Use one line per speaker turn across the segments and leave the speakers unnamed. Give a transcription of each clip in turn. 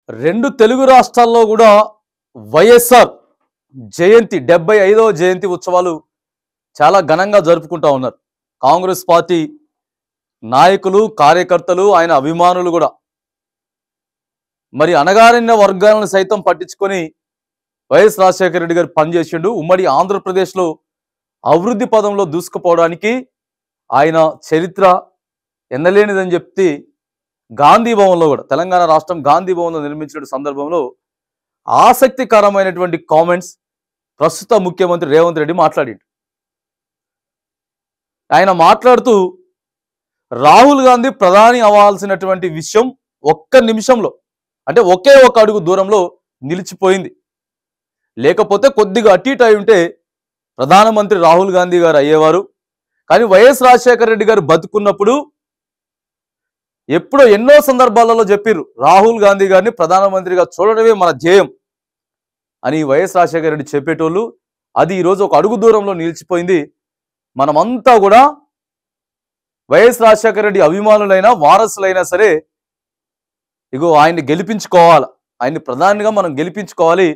రెండు తెలుగు రాష్ట్రాల్లో కూడా వైఎస్ఆర్ జయంతి 75వ జయంతి ఉత్సవాలు చాలా ఘనంగా జరుపుకుంటా ఉన్నారు. కాంగ్రెస్ పార్టీ నాయకులు, కార్యకర్తలు, ఆయన అభిమానులు కూడా మరి అణగారిన వర్గాలను సైతం పట్టించుకొని వైఎస్ రాజశేఖర రెడ్డి గారు పనిచేసిండు. ఉమ్మడి ఆంధ్రప్రదేశ్లో అభివృద్ధి పదంలో దూసుకుపోవడానికి ఆయన చరిత్ర ఎన్నలేనిదని చెప్తే గాంధీ భవన్లో కూడా, తెలంగాణ రాష్ట్రం గాంధీ భవన్లో నిర్మించిన సందర్భంలో ఆసక్తికరమైనటువంటి కామెంట్స్ ప్రస్తుత ముఖ్యమంత్రి రేవంత్ రెడ్డి మాట్లాడిండు. ఆయన మాట్లాడుతూ రాహుల్ గాంధీ ప్రధాని అవ్వాల్సినటువంటి విషయం ఒక్క నిమిషంలో, అంటే ఒకే ఒక అడుగు దూరంలో నిలిచిపోయింది. లేకపోతే కొద్దిగా అటు ఇటు అయి ఉంటే ప్రధానమంత్రి రాహుల్ గాంధీ గారు అయ్యేవారు. కానీ వైఎస్ రాజశేఖర రెడ్డి గారు బతుకున్నప్పుడు ఎప్పుడో ఎన్నో సందర్భాలలో చెప్పిర్రు, రాహుల్ గాంధీ గారిని ప్రధానమంత్రిగా చూడడమే మన ధ్యేయం అని వైఎస్ రాజశేఖర రెడ్డి చెప్పేటోళ్ళు. అది ఈరోజు ఒక అడుగు దూరంలో నిలిచిపోయింది. మనమంతా కూడా వైఎస్ రాజశేఖర రెడ్డి అభిమానులైనా వారసులైనా సరే ఇగో ఆయన్ని గెలిపించుకోవాలి, ఆయన్ని ప్రధానిగా మనం గెలిపించుకోవాలి.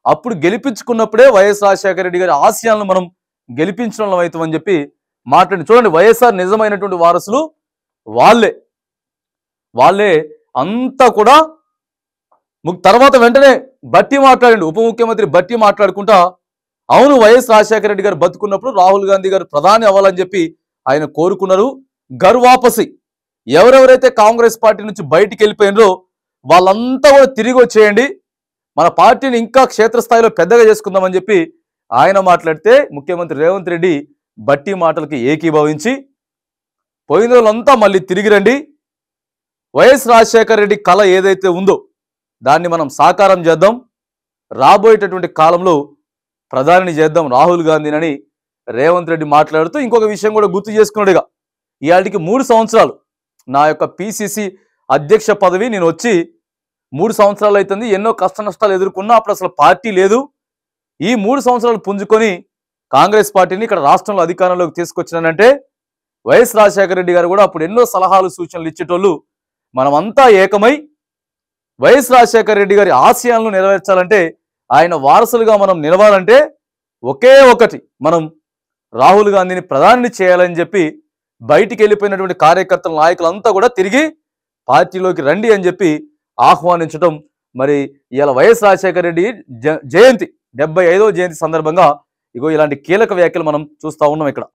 అప్పుడు గెలిపించుకున్నప్పుడే వైఎస్ రాజశేఖర రెడ్డి గారి ఆశయాలను మనం గెలిపించడం అవుతామని చెప్పి మాట్లాడి చూడండి. వైఎస్ఆర్ నిజమైనటువంటి వారసులు వాళ్ళే అంతా కూడా. తర్వాత వెంటనే బట్టి మాట్లాడండి, ఉప ముఖ్యమంత్రి బట్టి మాట్లాడుకుంటా, అవును వైఎస్ రాజశేఖర రెడ్డి గారు బతుకున్నప్పుడు రాహుల్ గాంధీ గారు ప్రధాని అవ్వాలని చెప్పి ఆయన కోరుకున్నారు. గర్వాపసి ఎవరెవరైతే కాంగ్రెస్ పార్టీ నుంచి బయటికి వెళ్ళిపోయినరో వాళ్ళంతా కూడా తిరిగి వచ్చేయండి, మన పార్టీని ఇంకా క్షేత్రస్థాయిలో పెద్దగా చేసుకుందామని చెప్పి ఆయన మాట్లాడితే ముఖ్యమంత్రి రేవంత్ రెడ్డి బట్టి మాటలకి ఏకీభవించి పోయిన రోజులంతా మళ్ళీ తిరిగి రండి, వైఎస్ రాజశేఖర రెడ్డి కళ ఏదైతే ఉందో దాన్ని మనం సాకారం చేద్దాం, రాబోయేటటువంటి కాలంలో ప్రధానిని చేద్దాం రాహుల్ గాంధీని రేవంత్ రెడ్డి మాట్లాడుతూ ఇంకొక విషయం కూడా గుర్తు చేసుకున్నాడుగా. ఇవాళకి 3 సంవత్సరాలు నా యొక్క పిసిసి అధ్యక్ష పదవి నేను వచ్చి 3 సంవత్సరాలు అవుతుంది. ఎన్నో కష్ట నష్టాలు ఎదుర్కొన్నా, అప్పుడు అసలు పార్టీ లేదు. ఈ 3 సంవత్సరాలు పుంజుకొని కాంగ్రెస్ పార్టీని ఇక్కడ రాష్ట్రంలో అధికారంలోకి తీసుకొచ్చినానంటే వైఎస్ రాజశేఖర రెడ్డి గారు కూడా అప్పుడు ఎన్నో సలహాలు సూచనలు ఇచ్చేటోళ్ళు. మనమంతా ఏకమై వైఎస్ రాజశేఖర రెడ్డి గారి ఆశయాలను నెరవేర్చాలంటే, ఆయన వారసులుగా మనం నిలవాలంటే ఒకే ఒకటి, మనం రాహుల్ గాంధీని ప్రధానిని చేయాలని చెప్పి బయటికి వెళ్ళిపోయినటువంటి కార్యకర్తల నాయకులంతా కూడా తిరిగి పార్టీలోకి రండి అని చెప్పి ఆహ్వానించడం. మరి ఇవాళ వైఎస్ రాజశేఖర రెడ్డి జయంతి 75వ జయంతి సందర్భంగా ఇగో ఇలాంటి కీలక వ్యాఖ్యలు మనం చూస్తూ ఉన్నాం ఇక్కడ.